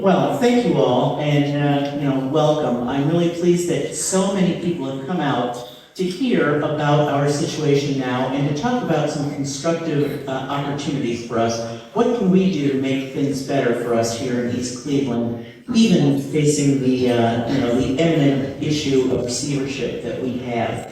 Well, thank you all, and welcome. I'm really pleased that so many people have come out to hear about our situation now and to talk about some constructive opportunities for us. What can we do to make things better for us here in East Cleveland, even facing the imminent issue of receivership that we have?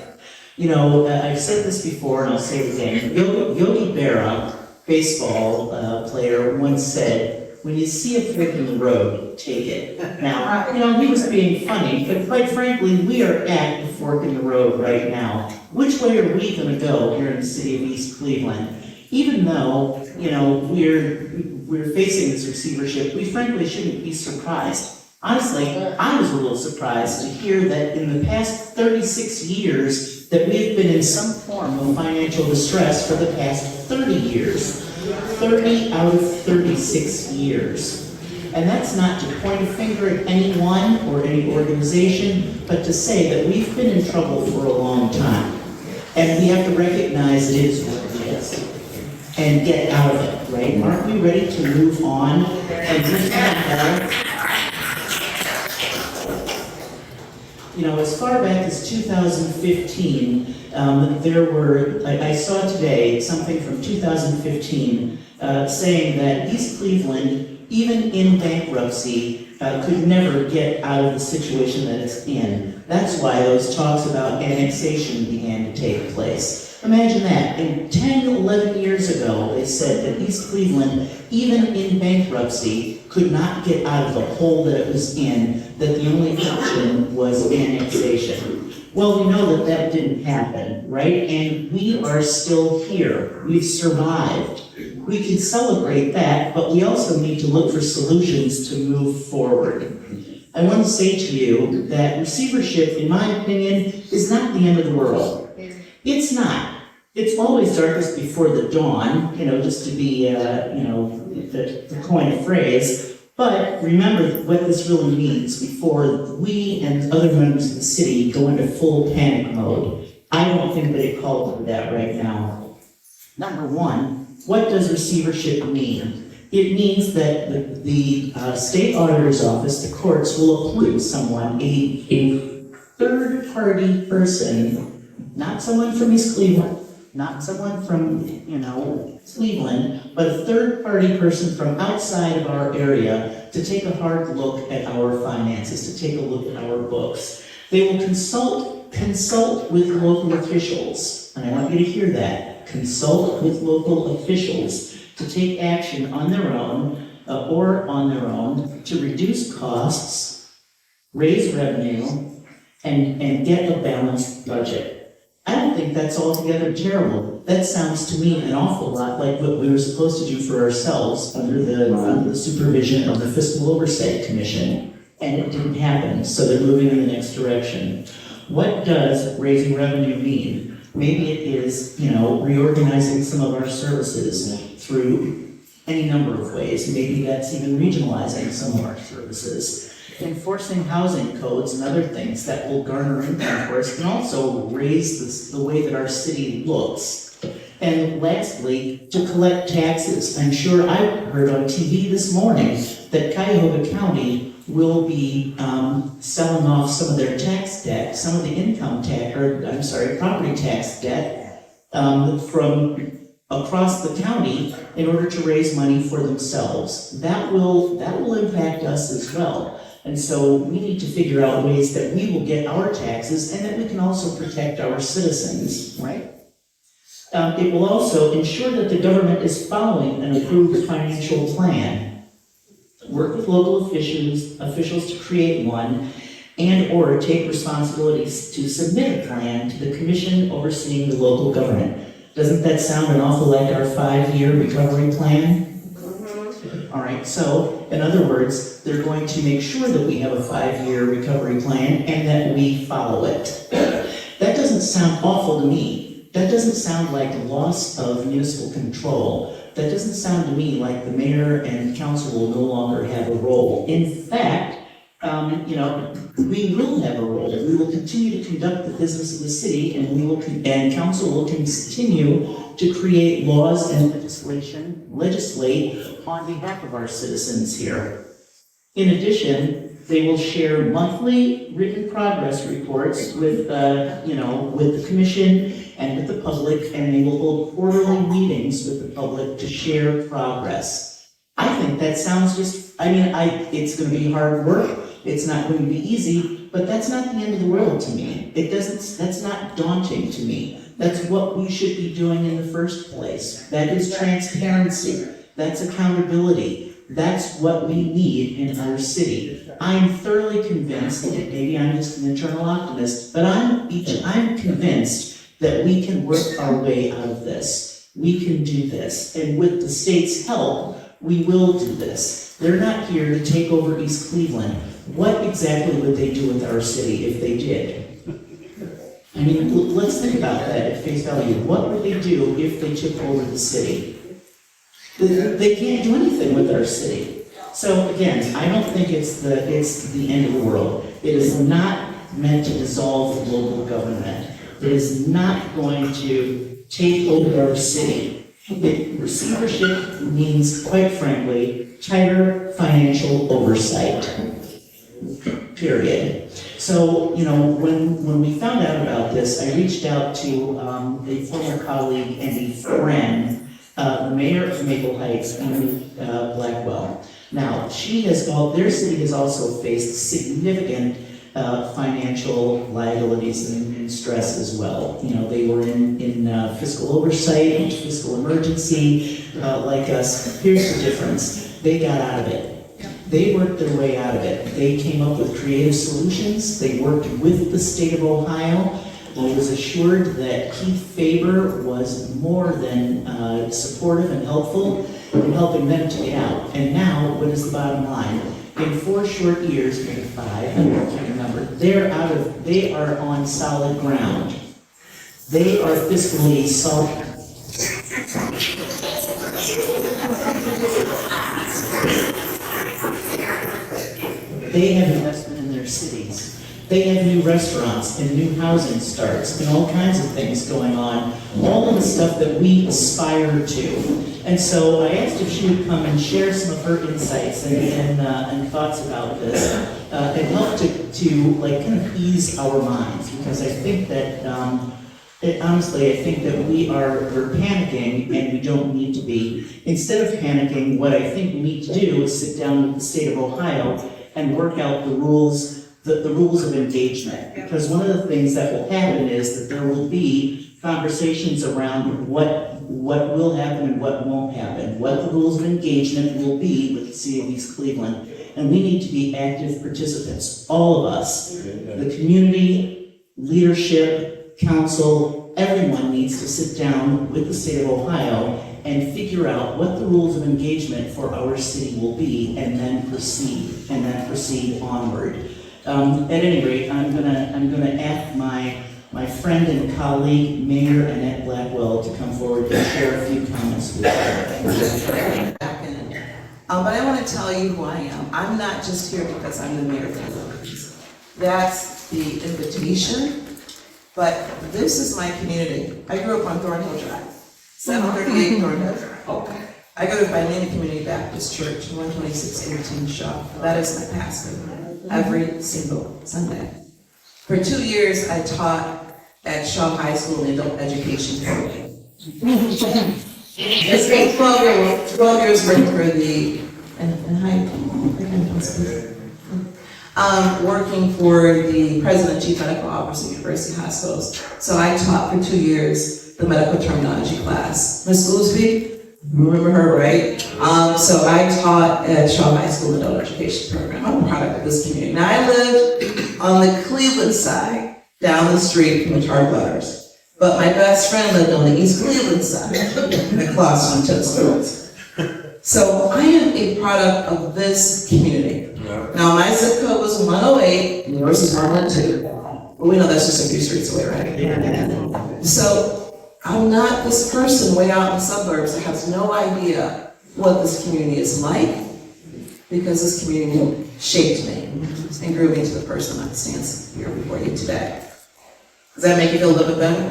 I've said this before, and I'll say it again. Yogi Berra, baseball player, once said, "When you see a fork in the road, take it." Now, he was being funny, but quite frankly, we are at the fork in the road right now. Which way are we going to go here in the city of East Cleveland? Even though, we're facing this receivership, we frankly shouldn't be surprised. Honestly, I was a little surprised to hear that in the past 36 years that we have been in some form of financial distress for the past 30 years. 30 out of 36 years. And that's not to point a finger at anyone or any organization, but to say that we've been in trouble for a long time. And we have to recognize it is what it is and get out of it, right? Aren't we ready to move on and move on? As far back as 2015, I saw today something from 2015 saying that East Cleveland, even in bankruptcy, could never get out of the situation that it's in. That's why those talks about annexation began to take place. Imagine that. 10, 11 years ago, they said that East Cleveland, even in bankruptcy, could not get out of the hole that it was in, that the only option was annexation. Well, we know that that didn't happen, right? And we are still here. We've survived. We can celebrate that, but we also need to look for solutions to move forward. I want to say to you that receivership, in my opinion, is not the end of the world. It's not. It's always darkest before the dawn, just to be, to coin a phrase. But remember what this really means before we and other members of the city go into full panic mode. I don't think that it calls for that right now. Number one, what does receivership mean? It means that the state auditor's office, the courts, will appoint someone, a third-party person, not someone from East Cleveland, not someone from, Cleveland, but a third-party person from outside of our area to take a hard look at our finances, to take a look at our books. They will consult with local officials, and I want you to hear that. Consult with local officials to take action on their own to reduce costs, raise revenue, and get a balanced budget. I don't think that's altogether terrible. That sounds to me an awful lot like what we were supposed to do for ourselves under the supervision of the Fiscal Oversight Commission, and it didn't happen, so they're moving in the next direction. What does raising revenue mean? Maybe it is, reorganizing some of our services through any number of ways. Maybe that's even regionalizing some of our services. Enforcing housing codes and other things that will garner income for us can also raise the way that our city looks. And lastly, to collect taxes. I'm sure I heard on TV this morning that Cuyahoga County will be selling off some of their tax debt, some of the property tax debt from across the county in order to raise money for themselves. That will impact us as well. And so we need to figure out ways that we will get our taxes and that we can also protect our citizens, right? It will also ensure that the government is following an approved financial plan. Work with local officials to create one and or take responsibilities to submit a plan to the commission overseeing the local government. Doesn't that sound an awful like our 5-year recovery plan? All right, so in other words, they're going to make sure that we have a 5-year recovery plan and that we follow it. That doesn't sound awful to me. That doesn't sound like loss of municipal control. That doesn't sound to me like the mayor and council will no longer have a role. In fact, we will have a role. We will continue to conduct the business of the city, and council will continue to create laws and legislate on behalf of our citizens here. In addition, they will share monthly written progress reports with, with the commission and with the public, and they will hold quarterly meetings with the public to share progress. I think that sounds it's gonna be hard work, it's not going to be easy, but that's not the end of the world to me. That's not daunting to me. That's what we should be doing in the first place. That is transparency, that's accountability. That's what we need in our city. I'm thoroughly convinced, and maybe I'm just an internal optimist, but I'm convinced that we can work our way out of this. We can do this, and with the state's help, we will do this. They're not here to take over East Cleveland. What exactly would they do with our city if they did? I mean, let's think about that at face value. What would they do if they took over the city? They can't do anything with our city. So again, I don't think it's the end of the world. It is not meant to dissolve local government. It is not going to take over our city. Receivership means, quite frankly, tighter financial oversight. Period. So, when we found out about this, I reached out to a former colleague and a friend, the mayor of Maple Heights, Annette Blackwell. Now, their city has also faced significant financial liabilities and stress as well. They were in fiscal oversight and fiscal emergency, like us. Here's the difference. They got out of it. They worked their way out of it. They came up with creative solutions. They worked with the state of Ohio. I was assured that Keith Faber was more than supportive and helpful in helping them to get out. And now, what is the bottom line? In 4 short years, maybe 5, I can't remember, they are on solid ground. They are fiscally solid. They have investment in their cities. They have new restaurants and new housing starts and all kinds of things going on, all of the stuff that we aspire to. And so I asked if she would come and share some of her insights and thoughts about this, and help to kind of ease our minds, because I think that honestly, I think that we're panicking, and we don't need to be. Instead of panicking, what I think we need to do is sit down with the state of Ohio and work out the rules of engagement. Because one of the things that will happen is that there will be conversations around what will happen and what won't happen, what the rules of engagement will be with the city of East Cleveland. And we need to be active participants, all of us. The community, leadership, council, everyone needs to sit down with the state of Ohio and figure out what the rules of engagement for our city will be, and then proceed onward. At any rate, I'm gonna ask my friend and colleague, Mayor Annette Blackwell, to come forward and share a few comments with you. But I want to tell you who I am. I'm not just here because I'm the mayor of Cleveland. That's the invitation, but this is my community. I grew up on Thornhill Drive, 738 Thornhill Drive. I go to Heights Mayor Baptist Church, 12618 Shaw. That is my pastor every single Sunday. For 2 years, I taught at Shaw High School in adult education program. I spent 12 years working for working for the president and chief medical officer of University Hospitals. So I taught for 2 years the medical terminology class. Ms. Goolsby, remember her, right? So I taught at Shaw High School adult education program. I'm a product of this community. Now I lived on the Cleveland side, down the street from the Tar Butters. But my best friend lived on the East Cleveland side, across from Toast. So I am a product of this community. Now my zip code was 108, and yours is 112. Well, we know that's just a few streets away, right? So I'm not this person way out in the suburbs that has no idea what this community is like, because this community shaped me and grew me into the person that stands here before you today. Does that make you feel a little bit better?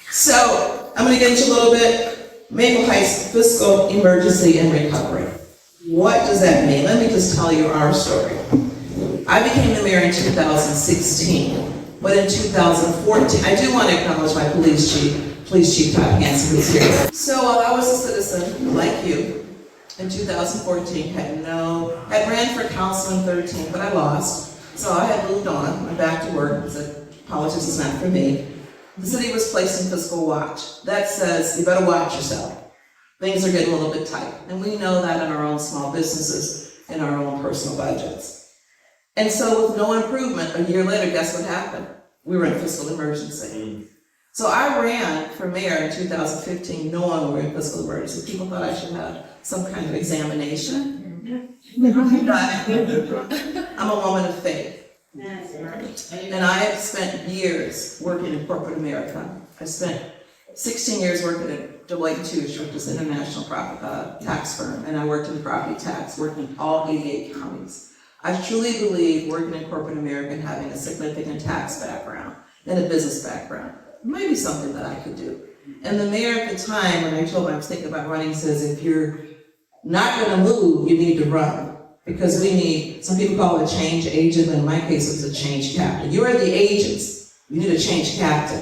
So, I'm going to get into a little bit Maple Heights fiscal emergency and recovery. What does that mean? Let me just tell you our story. I became the mayor in 2016, but in 2014, I do want to acknowledge my police chief Todd Hansen, who's here. So while I was a citizen, like you, in 2014, had ran for council in 13, but I lost. So I had moved on, went back to work, said politics is not for me. The city was placed in fiscal watch. That says you better watch yourself. Things are getting a little bit tight. And we know that in our own small businesses, in our own personal budgets. And so with no improvement, a year later, guess what happened? We were in fiscal emergency. So I ran for mayor in 2015 knowing we were in fiscal emergency. People thought I should have some kind of examination. I'm a woman of faith. And I have spent years working in corporate America. I spent 16 years working at Deloitte & Touche, which is an international tax firm, and I worked in property tax, worked in all 88 counties. I truly believe working in corporate America and having a significant tax background and a business background might be something that I could do. And the mayor at the time, when I told him I was thinking about running, says, if you're not gonna move, you need to run. Because we need, some people call it a change agent, but in my case it was a change captain. You are the agents, you need a change captain.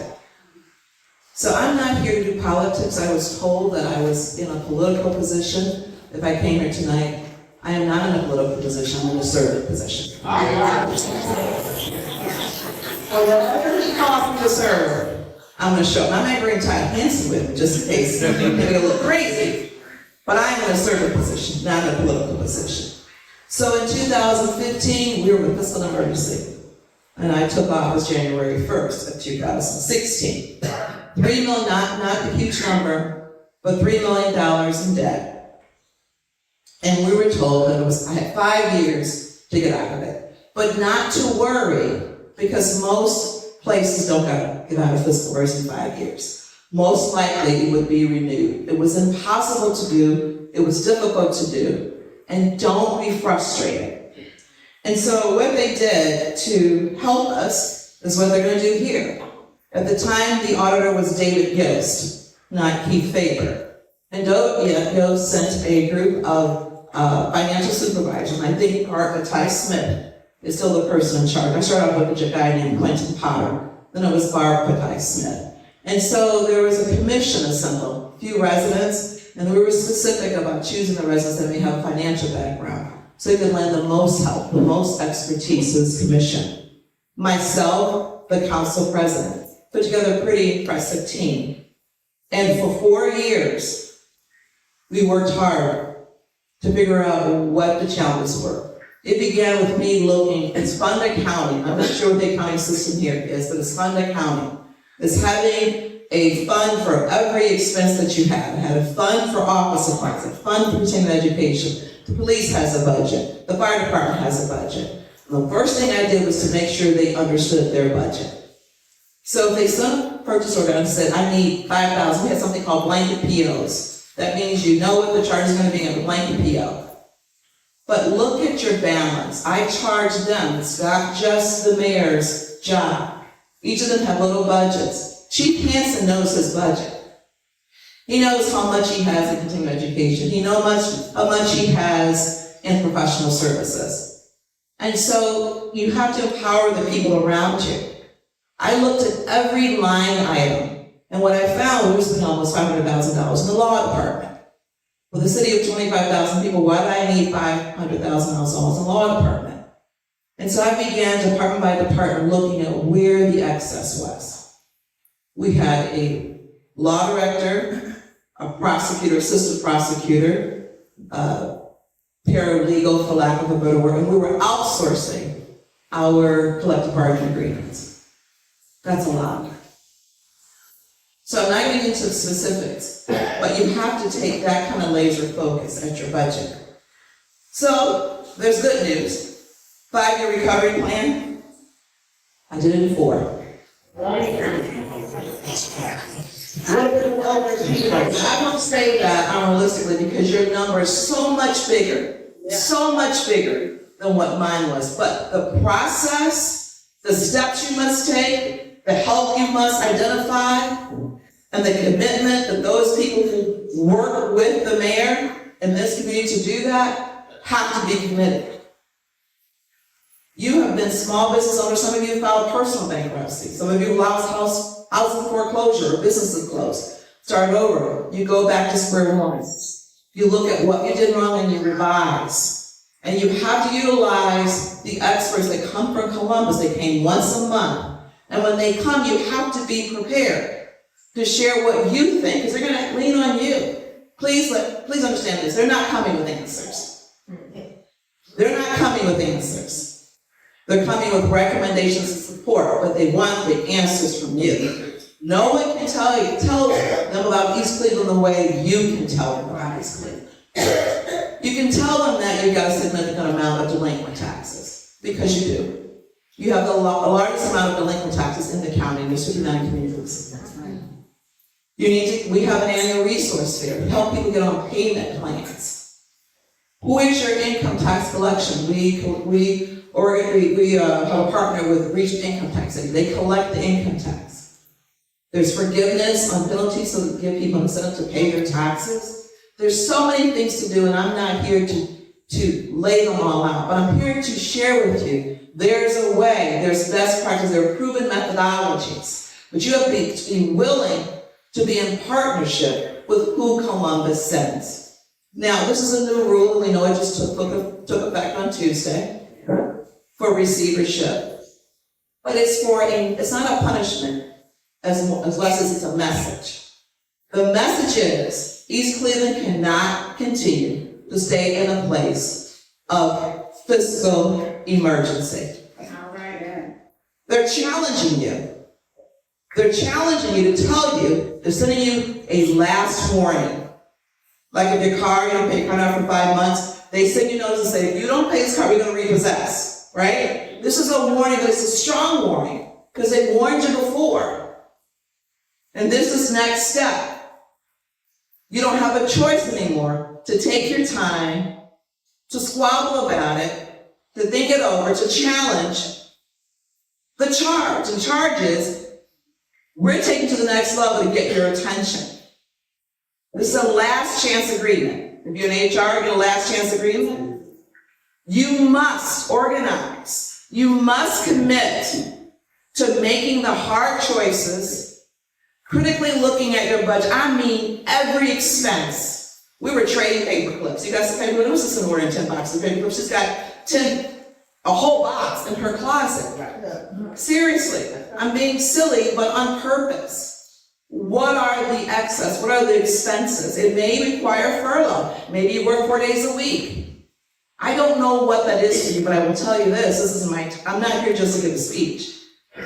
So I'm not here to do politics. I was told that I was in a political position. If I came here tonight, I am not in a political position, I'm in a servant position. Well, whatever he calls me to serve, I'm gonna show up. I might bring Todd Hansen with me just in case it's gonna look crazy, but I am in a servant position, not in a political position. So in 2015, we were in fiscal emergency, and I took office January 1st of 2016. $3 million, not a huge number, but $3 million in debt. And we were told that I had 5 years to get out of it. But not to worry, because most places don't get out of fiscal emergency in 5 years. Most likely it would be renewed. It was impossible to do, it was difficult to do. And don't be frustrated. And so what they did to help us is what they're going to do here. At the time, the auditor was David Yost, not Keith Faber. And Yost sent a group of financial supervisors, and I think Barb Matthijs Smith is still the person in charge. I started off with a guy named Quentin Potter, then it was Barb Matthijs Smith. And so there was a commission assembled, a few residents, and we were specific about choosing the residents that may have a financial background, so they could lend the most help, the most expertise to this commission. Myself, the council president, put together a pretty impressive team. And for 4 years, we worked hard to figure out what the challenges were. It began with me looking, it's fund accounting. I'm not sure what the accounting system here is, but it's fund accounting. It's having a fund for every expense that you have. It had a fund for office supplies, a fund for continuing education. The police has a budget. The fire department has a budget. And the first thing I did was to make sure they understood their budget. So if they sent a purchase order and said, I need $5,000, we had something called blanket POs. That means you know what the charge is going to be on the blanket PO. But look at your balance. I charge them. It's not just the mayor's job. Each of them have little budgets. Chief Hansen knows his budget. He knows how much he has in continuing education. He knows how much he has in professional services. And so you have to empower the people around you. I looked at every line item, and what I found, we were spending almost $500,000 in the law department. With a city of 25,000 people, why do I need $500,000 in the law department? And so I began department by department looking at where the excess was. We had a law director, a prosecutor, assistant prosecutor, paralegal, for lack of a better word, and we were outsourcing our collective bargaining agreements. That's a lot. So I'm not getting into specifics, but you have to take that kind of laser focus at your budget. So there's good news. 5-year recovery plan, I did it in 4. I don't say that unrealistically because your number is so much bigger than what mine was. But the process, the steps you must take, the help you must identify, and the commitment that those people who work with the mayor in this community to do that have to be committed. You have been small business owners. Some of you filed personal bankruptcy. Some of you lost housing foreclosure or businesses closed. Start over. You go back to square one. You look at what you did wrong and you revise. And you have to utilize the experts that come from Columbus. They came once a month. And when they come, you have to be prepared to share what you think, because they're going to lean on you. Please understand this. They're not coming with answers. They're not coming with answers. They're coming with recommendations and support, but they want the answers from you. No one can tell them about East Cleveland the way you can tell them about East Cleveland. You can tell them that you've got a significant amount of delinquent taxes, because you do. You have the largest amount of delinquent taxes in the county, and there's 59 communities. We have an annual resource fair to help people get on payment plans. Who is your income tax collection? We have a partner with Regional Income Tax. They collect the income tax. There's forgiveness on penalties, so that give people incentive to pay their taxes. There's so many things to do, and I'm not here to lay them all out, but I'm here to share with you. There's a way, there's best practice, there are proven methodologies, but you have to be willing to be in partnership with who Columbus sends. Now, this is a new rule, and we know it just took effect on Tuesday for receivership. But it's not a punishment as less as it's a message. The message is East Cleveland cannot continue to stay in a place of fiscal emergency. All right. They're challenging you. They're challenging you to tell you, they're sending you a last warning. Like if your car, you don't pay your car out for 5 months, they send you notice and say, if you don't pay this car, we're going to repossess, right? This is a warning, but it's a strong warning, because they warned you before. And this is next step. You don't have a choice anymore to take your time, to squabble about it, to think it over, to challenge the charge. And charge is, we're taking to the next level to get your attention. This is a last chance agreement. If you're in HR, you get a last chance agreement. You must organize. You must commit to making the hard choices, critically looking at your budget. I mean, every expense. We were trading paper clips. You got some paper clips? This is more than 10 boxes of paper clips. She's got a whole box in her closet. Seriously, I'm being silly, but on purpose. What are the excess? What are the expenses? It may require furlough. Maybe you work 4 days a week. I don't know what that is for you, but I will tell you this is I'm not here just to give a speech.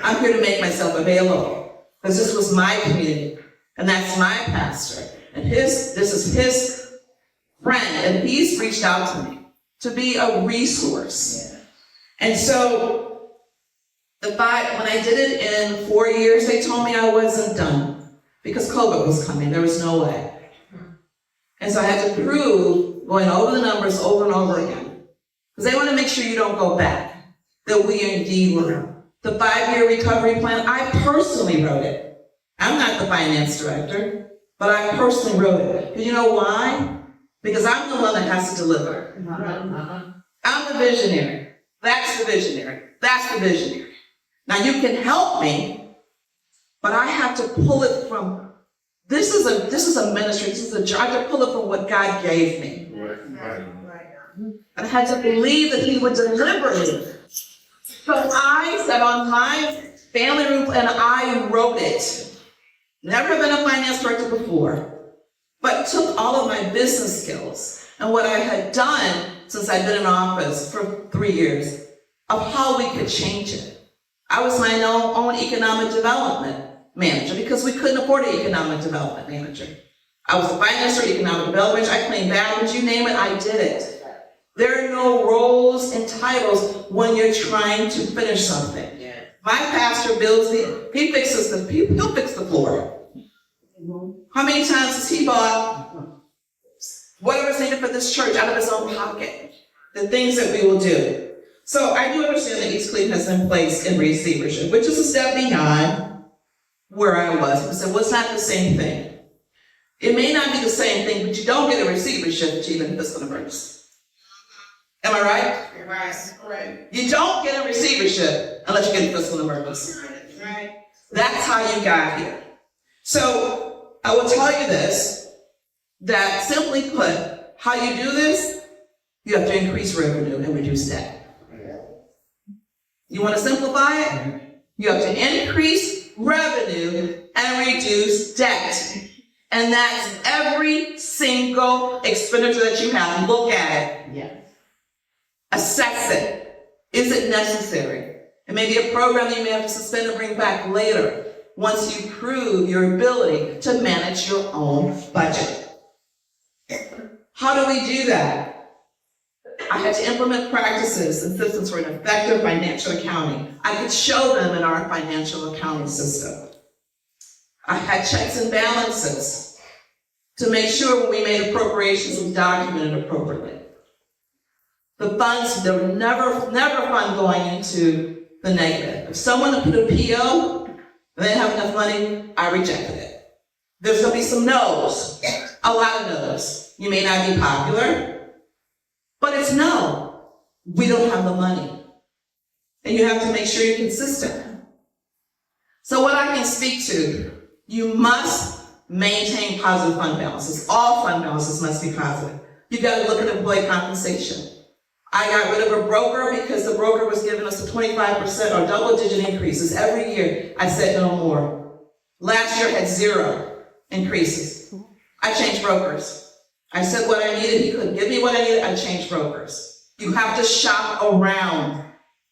I'm here to make myself available, because this was my community, and that's my pastor, and this is his friend, and he's reached out to me to be a resource. And so, when I did it in 4 years, they told me I wasn't done, because COVID was coming. There was no way. And so I had to prove, going over the numbers over and over again, because they want to make sure you don't go back, that we indeed were. The 5-year recovery plan, I personally wrote it. I'm not the finance director, but I personally wrote it. Because you know why? Because I'm the one that has to deliver. I'm the visionary. That's the visionary. That's the visionary. Now you can help me, but I have to pull it from, this is a ministry, this is a job. I have to pull it from what God gave me. Right. I had to believe that He would deliver me. So I sat on my family room and I wrote it. Never been a finance director before, but took all of my business skills and what I had done since I'd been in office for 3 years of how we could change it. I was my own economic development manager because we couldn't afford an economic development manager. I was the finance director, economic development manager, I cleaned bathrooms, you name it, I did it. There are no roles and titles when you're trying to finish something. My pastor builds he'll fix the floor. How many times has he bought whatever's needed for this church out of his own pocket? The things that we will do. So I do understand that East Cleveland has been placed in receivership, which is a step beyond where I was. People said, well, it's not the same thing. It may not be the same thing, but you don't get a receivership chief in fiscal emergency. Am I right? Right. You don't get a receivership unless you get a fiscal emergency. Right. That's how you got here. So I will tell you this, that simply put, how you do this, you have to increase revenue and reduce debt. You want to simplify it? You have to increase revenue and reduce debt. And that's every single expenditure that you have. Look at it. Yeah. Assess it. Is it necessary? It may be a program that you may have to suspend and bring back later once you prove your ability to manage your own budget. How do we do that? I had to implement practices and systems for an effective financial accounting. I could show them in our financial accounting system. I had checks and balances to make sure when we made appropriations, we documented appropriately. The funds, there were never fund going into the negative. If someone put a PO and they didn't have enough money, I rejected it. There's gonna be some no's, a lot of no's. You may not be popular, but it's no. We don't have the money. And you have to make sure you're consistent. So what I can speak to, you must maintain positive fund balances. All fund balances must be positive. You gotta look at employee compensation. I got rid of a broker because the broker was giving us a 25% or double-digit increases every year. I said no more. Last year had 0 increases. I changed brokers. I said what I needed, he couldn't give me what I needed, I changed brokers. You have to shop around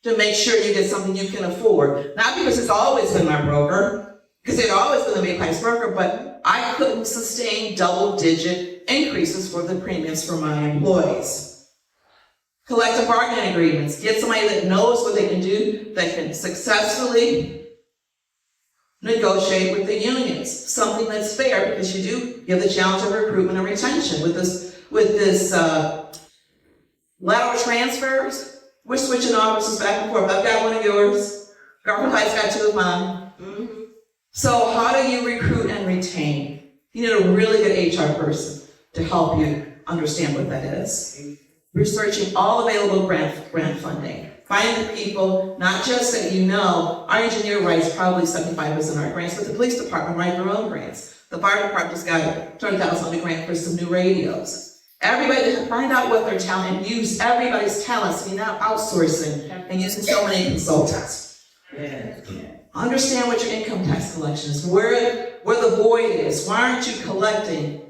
to make sure you get something you can afford. Not because it's always been my broker, because it's always going to be a price broker, but I couldn't sustain double-digit increases for the premiums for my employees. Collective bargaining agreements. Get somebody that knows what they can do, that can successfully negotiate with the unions. Something that's fair, because you do have the challenge of recruitment and retention. With this lateral transfers, we're switching offices back and forth. I've got one of yours. Garfield Heights got 2 of mine. Mm-hmm. So how do you recruit and retain? You need a really good HR person to help you understand what that is. Researching all available grant funding. Find the people, not just that you know, our engineer writes probably 75% of our grants, but the police department write their own grants. The fire department just got $20,000 on the grant for some new radios. Everybody, find out what their talent and use everybody's talents, so you're not outsourcing and using so many consultants. Yeah. Understand what your income tax collection is, where the void is. Why aren't you collecting?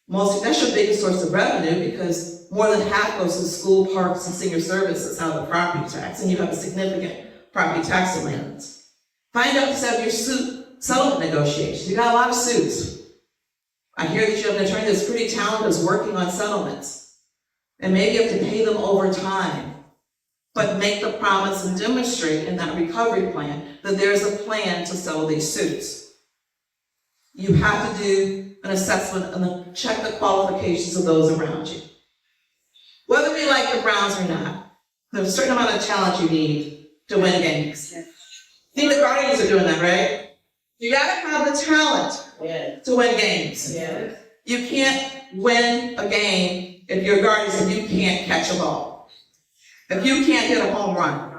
That's your biggest source of revenue, because more than half goes to school, parks, and senior services out of the property tax, and you have a significant property tax allowance. Find out to have your settlement negotiations. You got a lot of suits. I hear that you have an attorney that's pretty talented, is working on settlements. And maybe you have to pay them over time, but make the promise and demonstrate in that recovery plan that there's a plan to settle these suits. You have to do an assessment and then check the qualifications of those around you. Whether we like the Browns or not, there's a certain amount of talent you need to win games. I think the Guardians are doing that, right? You gotta have the talent to win games. Yeah. You can't win a game if you're a Guardians and you can't catch a ball. If you can't hit a home run.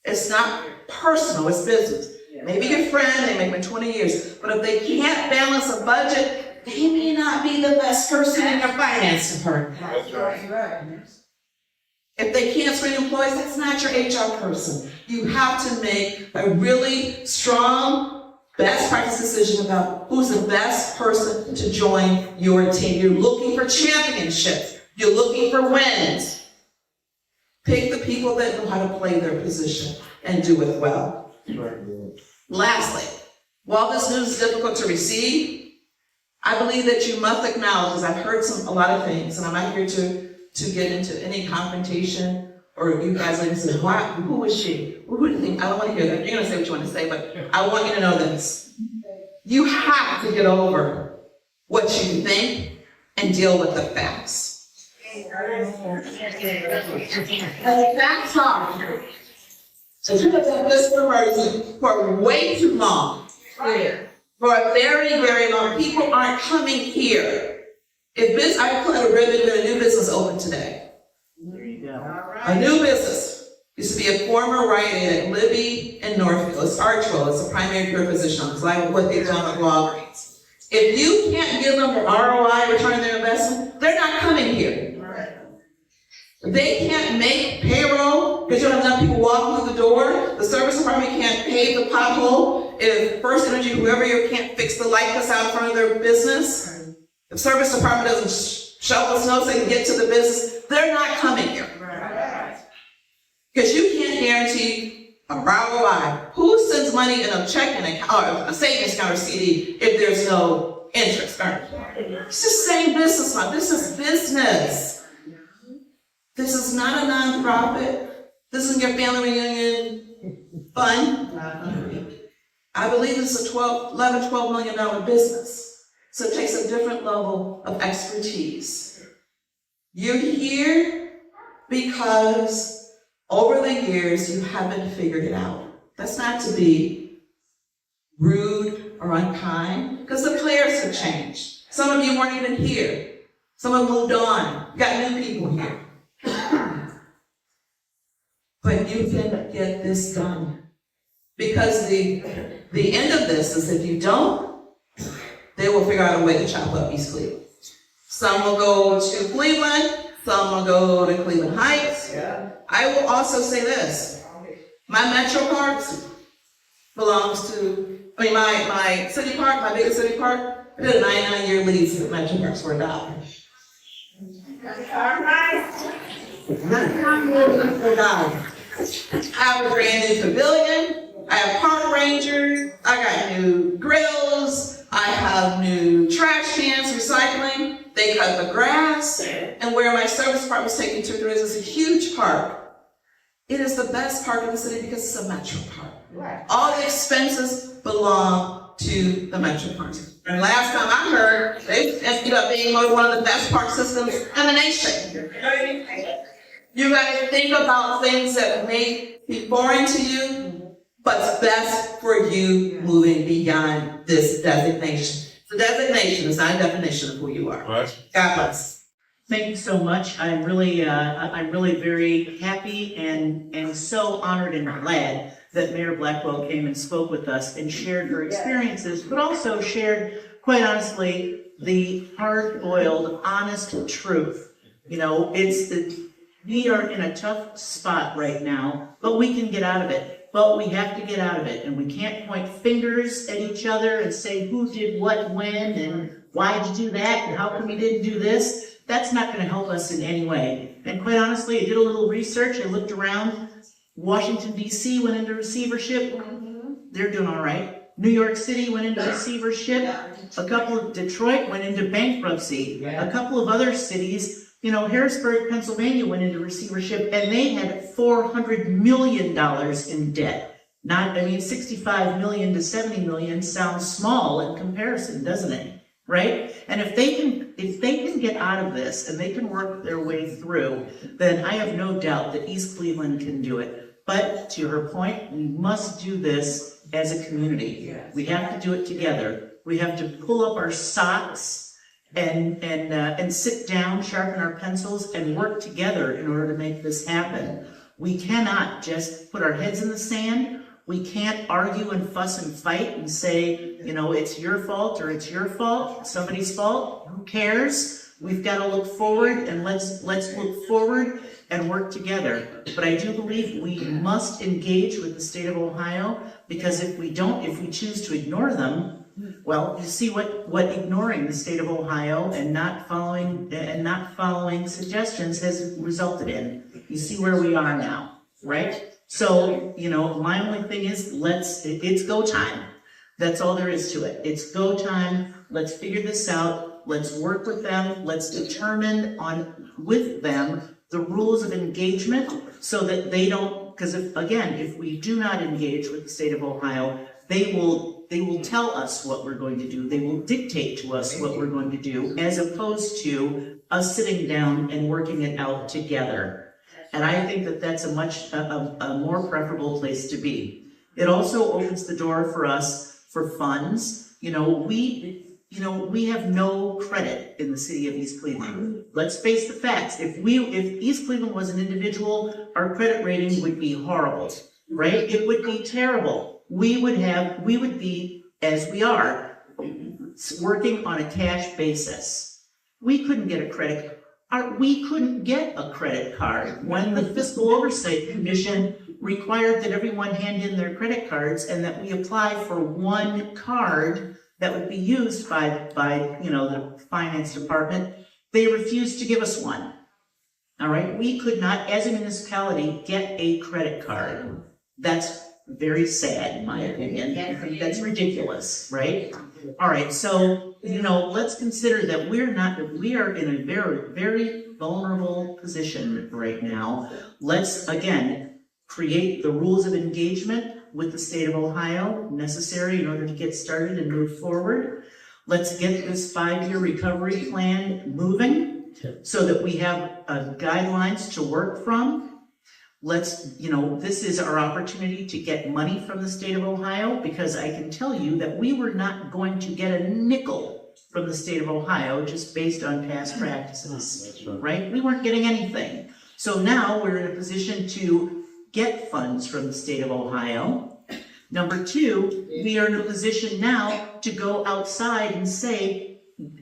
It's not personal, it's business. Maybe your friend, they make it 20 years, but if they can't balance a budget, they may not be the best person in your finance department. If they can't screen employees, that's not your HR person. You have to make a really strong, best practice decision about who's the best person to join your team. You're looking for championships. You're looking for wins. Pick the people that know how to play their position and do it well. Lastly, while this news is difficult to receive, I believe that you must acknowledge, because I've heard a lot of things, and I'm not here to get into any confrontation, or you guys like to say, why, who was she? Who do you think? I don't want to hear that. You're going to say what you want to say, but I want you to know this. You have to get over what you think and deal with the facts. And the facts are, so you have done this emergency for way too long. For a very, very long, people aren't coming here. I put a ribbon when a new business opened today. There you go. A new business. Used to be a former Rite Aid at Libby and Northfield. It's Archwell. It's a primary care physician. It's like what they've done with Walgreens. If you can't give them the ROI, return on their investment, they're not coming here. They can't make payroll because you don't have enough people walking through the door. The service department can't pave the pothole. If First Energy, whoever you can't fix the light that's out in front of their business. If service department doesn't shovel snow so they can get to the business, they're not coming here. Because you can't guarantee a ROI. Who sends money in a checking account or a savings account or CD if there's no interest earned? It's the same business model. This is business. This is not a nonprofit. This isn't your family reunion fund. I believe this is a $12 million business. So it takes a different level of expertise. You're here because over the years you haven't figured it out. That's not to be rude or unkind, because the players have changed. Some of you weren't even here. Some have moved on. You got new people here. But you can get this done. Because the end of this is if you don't, they will figure out a way to chop up East Cleveland. Some will go to Cleveland, some will go to Cleveland Heights. I will also say this. My Metro Parks belongs to, my city park, my biggest city park, I did a 99-year lease with Metro Parks for $1. All right. I have a brand new pavilion, I have park rangers, I got new grills, I have new trash cans, recycling, they cut the grass, and where my service department was taking 2 days is a huge park. It is the best park in the city because it's a metro park. All the expenses belong to the metro parks. And last time I heard, they ended up being one of the best park systems in the nation. You gotta think about things that may be foreign to you, but it's best for you moving beyond this designation. The designation is not a definition of who you are. Right. God bless. Thank you so much. I'm really very happy and so honored and glad that Mayor Blackwell came and spoke with us and shared her experiences, but also shared, quite honestly, the hard-boiled, honest truth. You know, we are in a tough spot right now, but we can get out of it. But we have to get out of it, and we can't point fingers at each other and say who did what when and why did you do that and how come you didn't do this. That's not going to help us in any way. And quite honestly, I did a little research. I looked around. Washington, D.C. went into receivership. They're doing all right. New York City went into receivership. A couple of Detroit went into bankruptcy. A couple of other cities, Harrisburg, Pennsylvania went into receivership, and they had $400 million in debt. 65 million to 70 million sounds small in comparison, doesn't it? Right? And if they can get out of this and they can work their way through, then I have no doubt that East Cleveland can do it. But to her point, we must do this as a community. Yes. We have to do it together. We have to pull up our socks and sit down, sharpen our pencils, and work together in order to make this happen. We cannot just put our heads in the sand. We can't argue and fuss and fight and say, it's your fault or it's your fault, somebody's fault. Who cares? We've got to look forward, and let's look forward and work together. But I do believe we must engage with the state of Ohio, because if we choose to ignore them, well, you see what ignoring the state of Ohio and not following suggestions has resulted in. You see where we are now, right? So, my only thing is it's go time. That's all there is to it. It's go time. Let's figure this out. Let's work with them. Let's determine with them the rules of engagement so that they don't, because if we do not engage with the state of Ohio, they will tell us what we're going to do. They will dictate to us what we're going to do, as opposed to us sitting down and working it out together. And I think that that's a more preferable place to be. It also opens the door for us for funds. You know, we have no credit in the city of East Cleveland. Let's face the facts. If East Cleveland was an individual, our credit rating would be horrible, right? It would be terrible. We would be, as we are, working on a cash basis. We couldn't get a credit card when the Fiscal Oversight Commission required that everyone hand in their credit cards and that we apply for one card that would be used by the finance department. They refused to give us one. All right, we could not, as a municipality, get a credit card. That's very sad, in my opinion. I think that's ridiculous, right? All right, so, let's consider that we are in a very, very vulnerable position right now. Let's, again, create the rules of engagement with the state of Ohio necessary in order to get started and move forward. Let's get this 5-year recovery plan moving so that we have guidelines to work from. This is our opportunity to get money from the state of Ohio, because I can tell you that we were not going to get a nickel from the state of Ohio just based on past practices, right? We weren't getting anything. So now we're in a position to get funds from the state of Ohio. Number 2, we are in a position now to go outside and say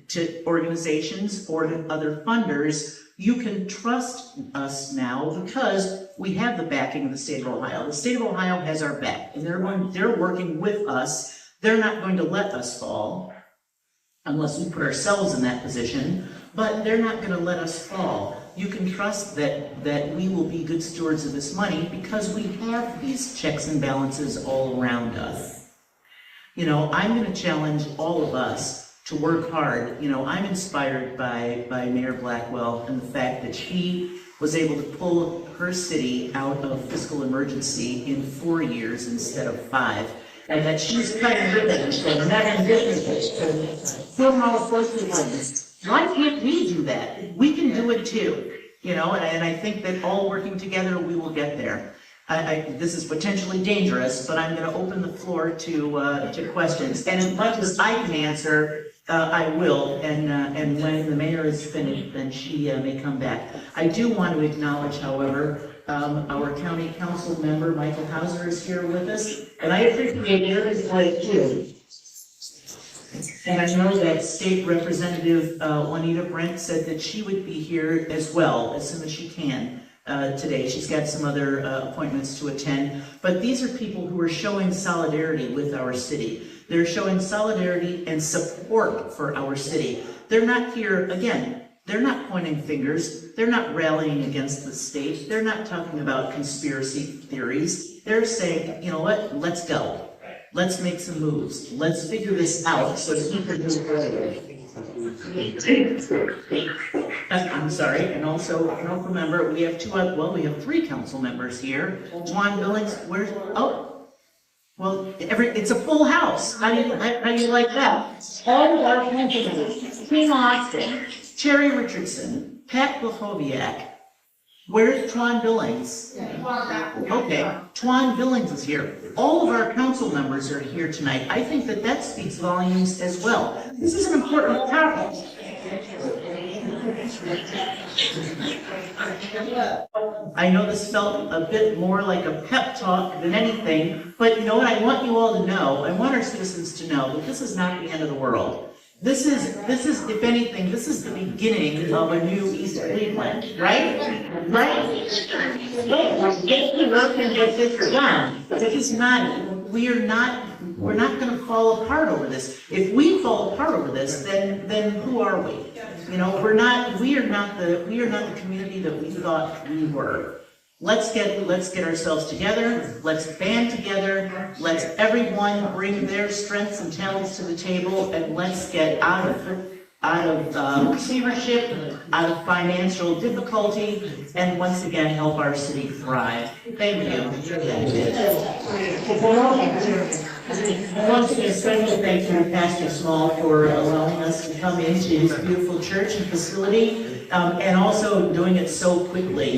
to organizations or to other funders, you can trust us now because we have the backing of the state of Ohio. The state of Ohio has our back, and they're working with us. They're not going to let us fall unless we put ourselves in that position, but they're not going to let us fall. You can trust that we will be good stewards of this money because we have these checks and balances all around us. I'm going to challenge all of us to work hard. I'm inspired by Mayor Blackwell and the fact that she was able to pull her city out of fiscal emergency in 4 years instead of 5. And that she's cutting ribbons and not ambitious and filling all the forces. Why can't we do that? We can do it too, and I think that all working together, we will get there. This is potentially dangerous, but I'm going to open the floor to questions. And as much as I can answer, I will. And when the mayor is finished, then she may come back. I do want to acknowledge, however, our county council member, Michael Hauser, is here with us, and I appreciate your input too. And I know that State Representative Juanita Brent said that she would be here as well as soon as she can today. She's got some other appointments to attend, but these are people who are showing solidarity with our city. They're showing solidarity and support for our city. They're not here, again, they're not pointing fingers. They're not rallying against the state. They're not talking about conspiracy theories. They're saying, you know what, let's go. Let's make some moves. Let's figure this out so that we can move forward. I'm sorry, and also, don't remember, we have 3 council members here. Juan Billings, it's a full house. How do you like that? All of our council members, King Austin, Cherry Richardson, Pat Blahoviak. Where's Twan Billings? Okay, Twan Billings is here. All of our council members are here tonight. I think that speaks volumes as well. This is an important topic. I know this felt a bit more like a pep talk than anything, but you know what? I want you all to know, I want our citizens to know that this is not the end of the world. This is, if anything, this is the beginning of a new East Cleveland, right? Right? Get to work and get this done. We're not going to fall apart over this. If we fall apart over this, then who are we? We are not the community that we thought we were. Let's get ourselves together. Let's band together. Let's everyone bring their strengths and talents to the table, and let's get out of receivership, out of financial difficulty, and once again help our city thrive. Thank you. I want to say a special thank you to Pastor Small for allowing us to come into his beautiful church and facility, and also doing it so quickly.